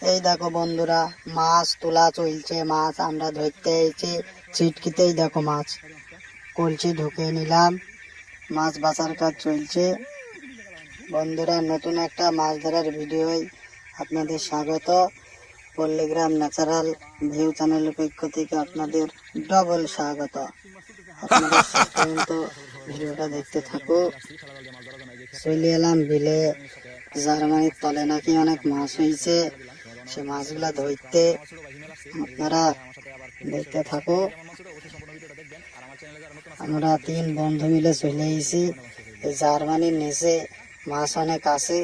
এই দেখো বন্ধুরা, মাছ তোলা চলছে। মাছ আমরা ধরতে এসেছি, ছিটকিতেই দেখো মাছ। কলসি ঢুকে নিলাম, মাছ বাছার কাজ চলছে। বন্ধুরা, নতুন একটা মাছ ধরার ভিডিওয় আপনাদের স্বাগত। পল্লীগ্রাম ন্যাচারাল ভিউ চ্যানেলের পক্ষ থেকে আপনাদের ডবল স্বাগত। আপনারা শেষ পর্যন্ত ভিডিওটা দেখতে থাকো। চলে এলাম বিলে। জার্মানির তলে নাকি অনেক মাছ হয়েছে, সে মাছগুলা ধরতে। আপনারা দেখতে থাকো। আমরা 3 বন্ধু মিলে চলে এসেছি। এই জার্মানির নিচে মাছ অনেক আছে,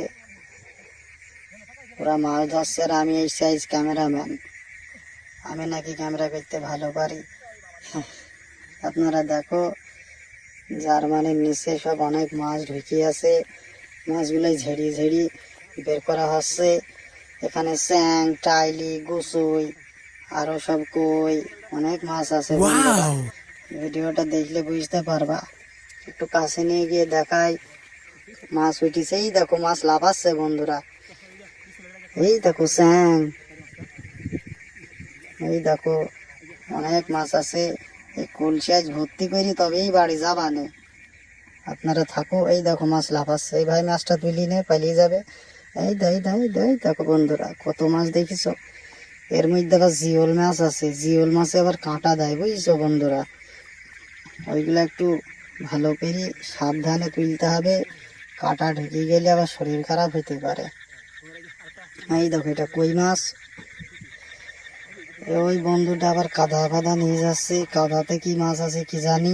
ওরা মাছ ধরছে। আর আমি এই সাইজ ক্যামেরাম্যান, আমি নাকি ক্যামেরা করতে ভালো পারি। আপনারা দেখো, জার্মানির নিচে সব অনেক মাছ ঢুকে আছে। মাছগুলো ঝেড়ি ঝেড়ি বের করা হচ্ছে। এখানে স্যাং, টাইলি, গুসুই, আরো সব কই, অনেক মাছ আছে। ভিডিওটা দেখলে বুঝতে পারবা। একটু কাছে নিয়ে গিয়ে দেখাই। মাছ উঠেছে, এই দেখো মাছ লাফাচ্ছে বন্ধুরা। এই দেখো স্যাং, এই দেখো অনেক মাছ আছে। এই কলসি আজ ভর্তি করি, তবেই বাড়ি যাবানে। আপনারা থাকো। এই দেখো মাছ লাফাচ্ছে। এই ভাই মাছটা তুলি নে, পালিয়ে যাবে। এই দেয় দেয় দেয়, দেখো বন্ধুরা কত মাছ দেখিস। এর মধ্যে আবার জিওল মাছ আছে। জিওল মাছে আবার কাঁটা দেয়, বুঝছো বন্ধুরা। ওইগুলো একটু ভালো করে সাবধানে তুলতে হবে। কাঁটা ঢুকে গেলে আবার শরীর খারাপ হতে পারে। এই দেখো এটা কই মাছ। ওই বন্ধুটা আবার কাদা ফাদা নিয়ে যাচ্ছে। কাদাতে কি মাছ আছে কি জানি।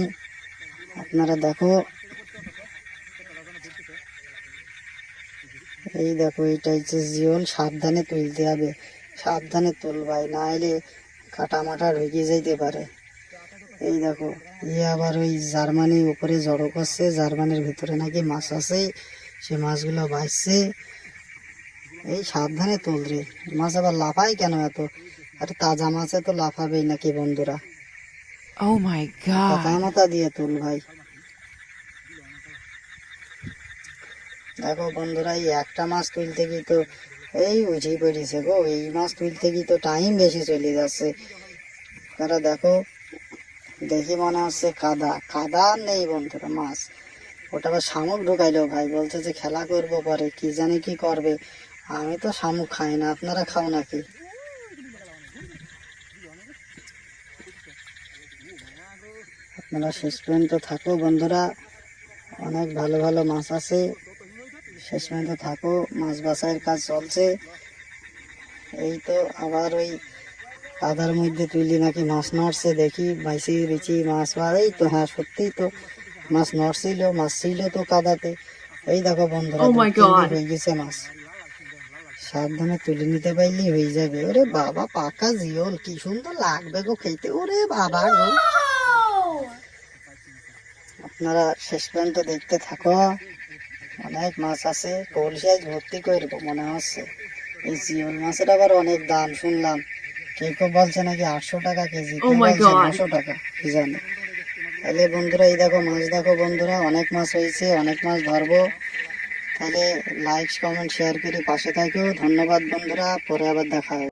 আপনারা দেখো। এই দেখো এটা হচ্ছে জিওল। সাবধানে তুলতে হবে, সাবধানে তুলবাই, না হলে কাটা মাটা ঢুকে যাইতে পারে। এই দেখো আবার ওই জার্মানি উপরে জড়ো করছে। জার্মানির ভিতরে নাকি মাছ আছে, সে মাছগুলো বাইছে। এই সাবধানে তুল রে। মাছ আবার লাফায় কেন এত? আর তাজা মাছে তো লাফাবেই নাকি বন্ধুরা। Oh my God! কথা মতা দিয়ে তুল ভাই। দেখো বন্ধুরা, এই একটা মাছ তুলতে গিয়ে তো এই উঠে পড়েছে গো। এই মাছ তুলতে গিয়ে তো টাইম বেশি চলে যাচ্ছে। তারা দেখো, দেখি মনে হচ্ছে কাদা। কাদা আর নেই বন্ধুরা, মাছ। ওটা আবার শামুক ঢুকাইলো ভাই, বলছে যে খেলা করবো পরে, কি জানি কি করবে। আমি তো শামুক খাই না, আপনারা খাও নাকি? আপনারা শেষ পর্যন্ত থাকো বন্ধুরা, অনেক ভালো ভালো মাছ আছে। শেষ পর্যন্ত থাকো, মাছ বাছাইয়ের কাজ চলছে। এই তো আবার ওই কাদার মধ্যে তুলি নাকি মাছ নড়ছে, দেখি বাইসি বেচি মাছ। এই তো হ্যাঁ, সত্যিই তো মাছ নড়ছিল, মাছ ছিল তো কাদাতে। এই দেখো বন্ধুরা, হয়ে গেছে মাছ। সাবধানে তুলে নিতে পারলেই হয়ে যাবে। ওরে বাবা, পাকা জিওল, কি সুন্দর লাগবে গো খেতে। ওরে বাবা গো। আপনারা শেষ পর্যন্ত দেখতে থাকো, অনেক মাছ আছে। কলসি আজ ভর্তি করবো মনে হচ্ছে। এই জিওল মাছের আবার অনেক দাম শুনলাম। কেউ বলছে নাকি 800 টাকা কেজি, কেউ বলছে 900 টাকা, কি জানি। তাহলে বন্ধুরা, এই দেখো মাছ, দেখো বন্ধুরা অনেক মাছ হয়েছে, অনেক মাছ ধরবো। তাহলে লাইক কমেন্ট শেয়ার করে পাশে থাকো। ধন্যবাদ বন্ধুরা, পরে আবার দেখা হবে।